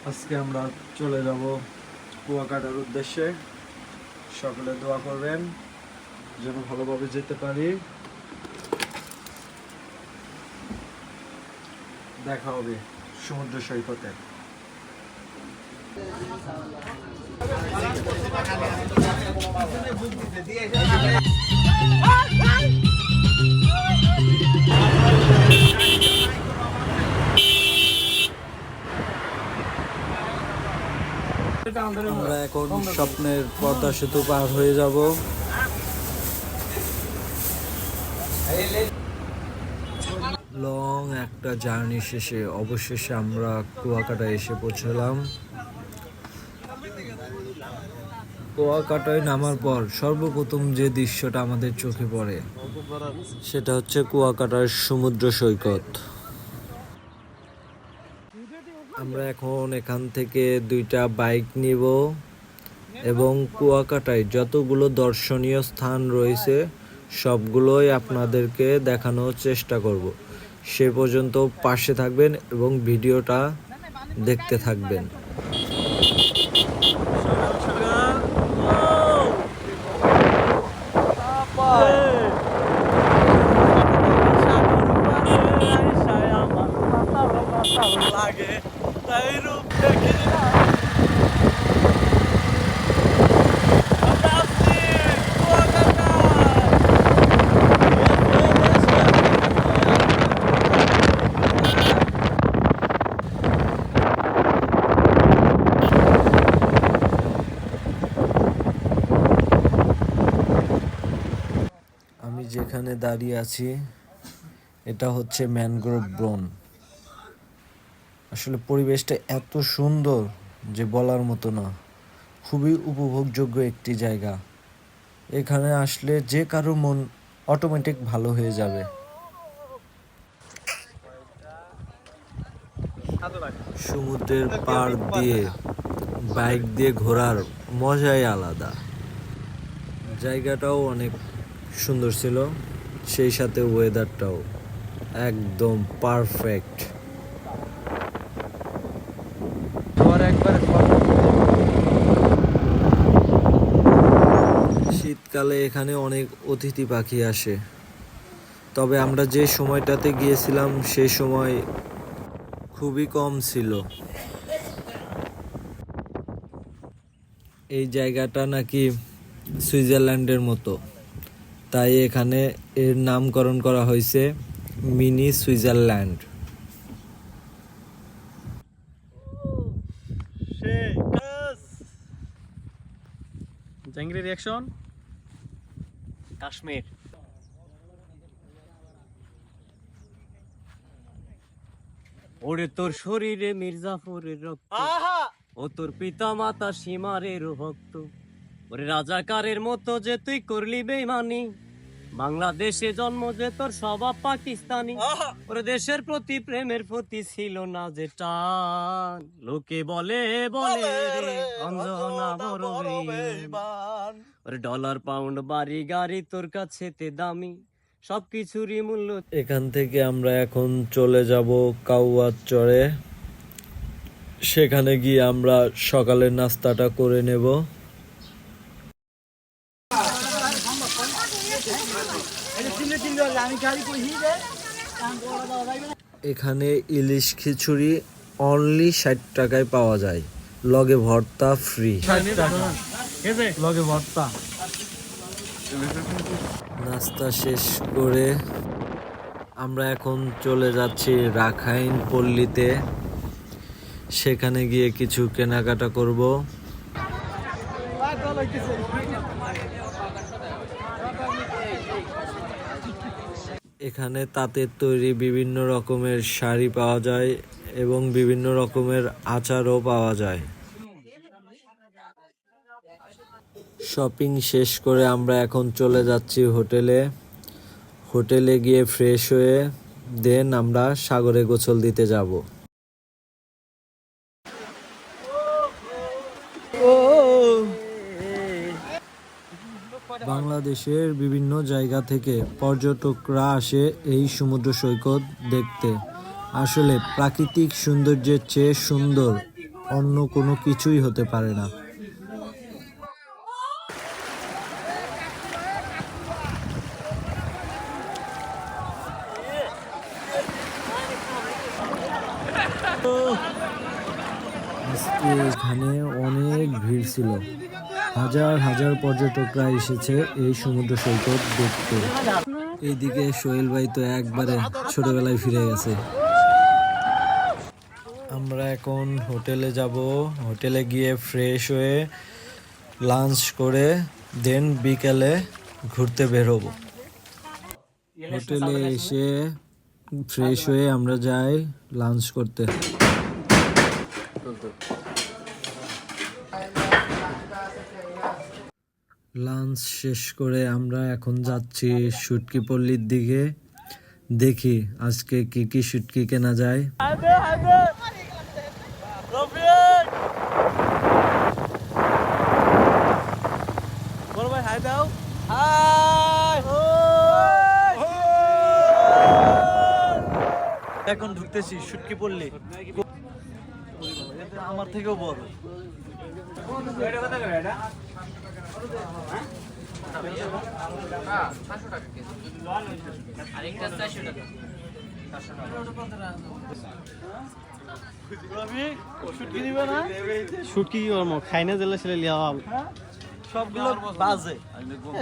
আজকে আমরা চলে যাব কুয়াকাটার উদ্দেশ্যে। সকলে দোয়া করবেন যেন ভালোভাবে যেতে পারি। দেখা হবে সমুদ্র সৈকতে। আমরা এখন স্বপ্নের পদ্মা সেতু পার হয়ে যাব। লং একটা জার্নি শেষে অবশেষে আমরা কুয়াকাটা এসে পৌঁছলাম। কুয়াকাটায় নামার পর সর্বপ্রথম যে দৃশ্যটা আমাদের চোখে পড়ে সেটা হচ্ছে কুয়াকাটার সমুদ্র সৈকত। আমরা এখন এখান থেকে 2টা বাইক নিব এবং কুয়াকাটায় যতগুলো দর্শনীয় স্থান রয়েছে সবগুলোই আপনাদেরকে দেখানোর চেষ্টা করব। সে পর্যন্ত পাশে থাকবেন এবং ভিডিওটা দেখতে থাকবেন। আমি যেখানে দাঁড়িয়ে আছি এটা হচ্ছে ম্যানগ্রোভ বন। আসলে পরিবেশটা এত সুন্দর যে বলার মতো না, খুবই উপভোগযোগ্য একটি জায়গা। এখানে আসলে যে কারো মন অটোমেটিক ভালো হয়ে যাবে। সমুদ্রের পাড় দিয়ে বাইক দিয়ে ঘোরার মজাই আলাদা। জায়গাটাও অনেক সুন্দর ছিল, সেই সাথে ওয়েদারটাও একদম পারফেক্ট। শীতকালে এখানে অনেক অতিথি পাখি আসে, তবে আমরা যে সময়টাতে গিয়েছিলাম সেই সময় খুবই কম ছিল। এই জায়গাটা নাকি সুইজারল্যান্ডের মতো, তাই এখানে এর নামকরণ করা হয়েছে মিনি সুইজারল্যান্ড। জাঙ্গির রিঅ্যাকশন কাশ্মীর। ওরে তোর শরীরে মির্জাফরের রক্ত, ও তোর পিতা মাতা সীমারের ভক্ত, ওরে রাজাকারের মতো যে তুই করলি বেঈমানি, বাংলাদেশে জন্ম যে তোর স্বভাব পাকিস্তানি, ওরে দেশের প্রতি প্রেমের প্রতি ছিল না যে টান, লোকে বলে বলে রে অঞ্জনা বড় বেঈমান, ওরে ডলার পাউন্ড বাড়ি গাড়ি তোর কাছে তে দামি, সবকিছুরই মূল্য। এখান থেকে আমরা এখন চলে যাব কাউয়ার চরে। সেখানে গিয়ে আমরা সকালের নাস্তাটা করে নেব। এখানে ইলিশ খিচুড়ি অনলি 60 টাকায় পাওয়া যায়, লগে ভর্তা ফ্রি। লগে ভর্তা। নাস্তা শেষ করে আমরা এখন চলে যাচ্ছি রাখাইন পল্লীতে। সেখানে গিয়ে কিছু কেনাকাটা করব। এখানে তাঁতের তৈরি বিভিন্ন রকমের শাড়ি পাওয়া যায় এবং বিভিন্ন রকমের আচারও পাওয়া যায়। শপিং শেষ করে আমরা এখন চলে যাচ্ছি হোটেলে। হোটেলে গিয়ে ফ্রেশ হয়ে দেন আমরা সাগরে গোসল দিতে যাব। বাংলাদেশের বিভিন্ন জায়গা থেকে পর্যটকরা আসে এই সমুদ্র সৈকত দেখতে। আসলে প্রাকৃতিক সৌন্দর্যের চেয়ে সুন্দর অন্য কোনো কিছুই হতে পারে না। আজকে এখানে অনেক ভিড় ছিল, হাজার হাজার পর্যটকরা এসেছে এই সমুদ্র সৈকত দেখতে। এইদিকে সোহেল ভাই তো একবারে ছোটবেলায় ফিরে গেছে। আমরা এখন হোটেলে যাব, হোটেলে গিয়ে ফ্রেশ হয়ে লাঞ্চ করে দেন বিকেলে ঘুরতে বেরোবো। হোটেলে এসে ফ্রেশ হয়ে আমরা যাই লাঞ্চ করতে। লাঞ্চ শেষ করে আমরা এখন যাচ্ছি শুটকি পল্লীর দিকে। দেখি আজকে কি কি শুটকি কেনা যায়। এখন ঢুকতেছি শুটকি পল্লী, আমার থেকেও বড়। শুটকি কি করবো খাই না জেলে ছেলে লিয়া সবগুলো বাজে।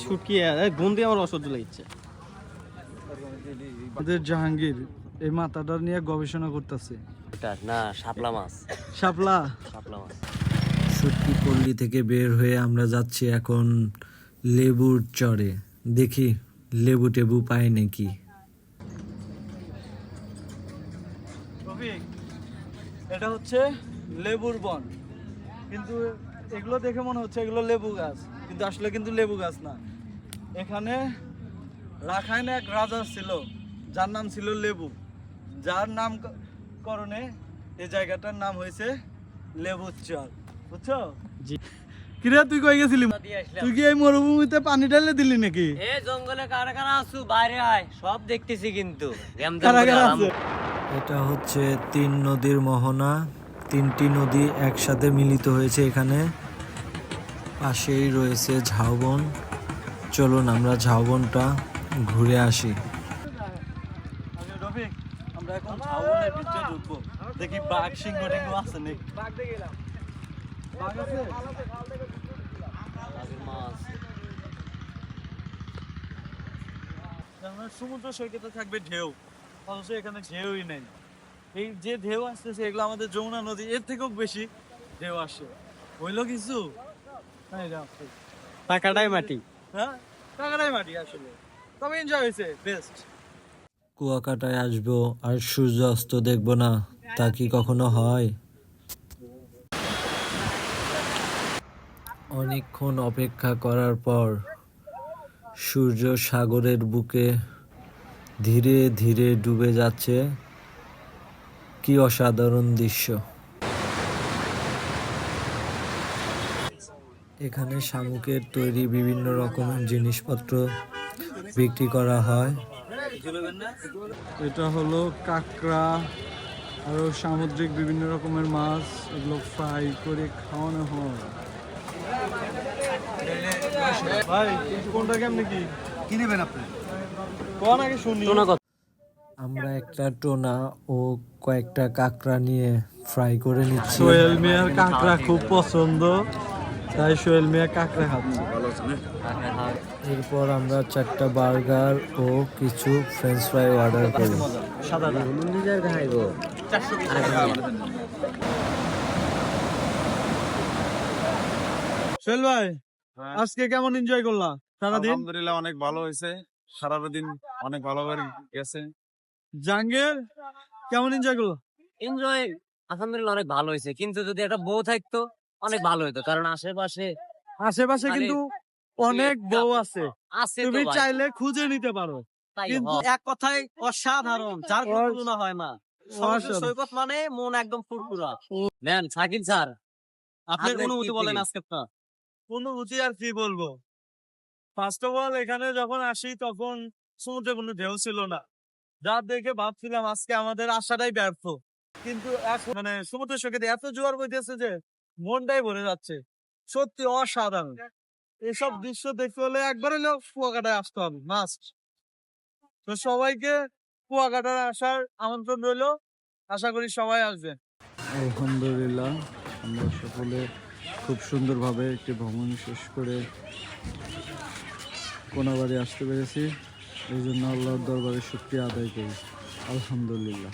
শুটকি গন্ধে আমার অসহ্য লাগছে। আমাদের জাহাঙ্গীর এই মাথাটা নিয়ে গবেষণা করতেছে। এটা না শাপলা মাছ, শাপলা শাপলা মাছ। শুটকি পল্লী থেকে বের হয়ে আমরা যাচ্ছি এখন লেবুর চরে। দেখি লেবু টেবু পাই নাকি। এটা হচ্ছে লেবুর বন, কিন্তু এগুলো দেখে মনে হচ্ছে এগুলো লেবু গাছ, কিন্তু আসলে কিন্তু লেবু গাছ না। এখানে রাখাইনে এক রাজা ছিল যার নাম ছিল লেবু, যার নাম করণে এই জায়গাটার নাম হয়েছে লেবুর চর। বুঝছো? জি। কিরে তুই কই গেছিলি? তুই কি এই মরুভূমিতে পানি ঢেলে দিলি নাকি? এ জঙ্গলে কারা কারা আছো বাইরে আয়, সব দেখতেছি কিন্তু। কারা কারা আছে? এটা হচ্ছে তিন নদীর মোহনা, তিনটি নদী একসাথে মিলিত হয়েছে এখানে। পাশেই রয়েছে ঝাউবন। চলুন আমরা ঝাউবনটা ঘুরে আসি। রফিক, আমরা এখন ঝাউবনের ভিতরে ঢুকবো, দেখি বাঘ সিংহ টিংহ আছে নাকি। বাঘ আছে? সমুদ্র সৈকতে থাকবে ঢেউ, অথচ এখানে ঢেউই নেই। এই যে ঢেউ আসতেছে এগুলো আমাদের যমুনা নদী, এর থেকেও বেশি ঢেউ আসে। হইলো কিছু? হ্যাঁ টাকাটাই মাটি। হ্যাঁ, টাকাটাই মাটি আসলে, তবে এনজয় হয়েছে বেস্ট। কুয়াকাটায় আসবো আর সূর্য অস্ত দেখবো না, তা কি কখনো হয়? অনেকক্ষণ অপেক্ষা করার পর সূর্য সাগরের বুকে ধীরে ধীরে ডুবে যাচ্ছে। কি অসাধারণ দৃশ্য! এখানে শামুকের তৈরি বিভিন্ন রকমের জিনিসপত্র বিক্রি করা হয়। এটা হলো কাঁকড়া, আরো সামুদ্রিক বিভিন্ন রকমের মাছ, এগুলো ফ্রাই করে খাওয়ানো হয়। ভাই কোনটা কেমনে কি কিনেবেন আপনি? কোন আগে শুনি। আমরা একটা টোনা ও কয়েকটা কাঁকড়া নিয়ে ফ্রাই করে নিচ্ছি। সোহেল মিয়ার কাঁকড়া খুব পছন্দ, তাই সোহেল মিয়া কাঁকড়া খাচ্ছে। এরপর আমরা 4টা বার্গার ও কিছু ফ্রেঞ্চ ফ্রাই অর্ডার করি। সোহেল ভাই, আজকে কেমন এনজয় করলা সারাদিন? আলহামদুলিল্লাহ অনেক ভালো হয়েছে, সারাদিন অনেক ভালো করে গেছে। জাহাঙ্গীর কেমন এনজয় করলো? এনজয় আলহামদুলিল্লাহ অনেক ভালো হয়েছে, কিন্তু যদি একটা বউ থাকতো অনেক ভালো হতো, কারণ আশেপাশে আশেপাশে মানে কিন্তু অনেক বউ আছে, আছে তো তুমি ভাই, চাইলে খুঁজে নিতে পারো। তাই কিন্তু হয়। এক কথায় অসাধারণ, যার কোনো তুলনা হয় না। সমুদ্র অসাধারণ। সৈকত মানে মন একদম ফুরফুরা। নেন শাকিল স্যার, আপনার আপনার অনুভূতি কি বলেন feel? আজকে আপনার। অনুভূতি আর কি বলবো, ফার্স্ট অফ অল এখানে যখন আসি তখন সমুদ্রে কোনো ঢেউ ছিল না, যা দেখে ভাবছিলাম আজকে আমাদের আশাটাই ব্যর্থ। কিন্তু এখন মানে সমুদ্র সৈকতে এত জোয়ার বইতেছে যে মনটাই ভরে যাচ্ছে, সত্যি অসাধারণ। এসব দৃশ্য দেখতে হলে একবার হলেও কুয়াকাটায় আসতে হবে, মাস্ট। তো সবাইকে কুয়াকাটায় আসার আমন্ত্রণ রইলো, আশা করি সবাই আসবে। আলহামদুলিল্লাহ, আমরা সকলে খুব সুন্দরভাবে একটি ভ্রমণ শেষ করে কোনাবাড়ি আসতে পেরেছি। এই জন্য আল্লাহর দরবারে শুকরিয়া আদায় করি, আলহামদুলিল্লাহ।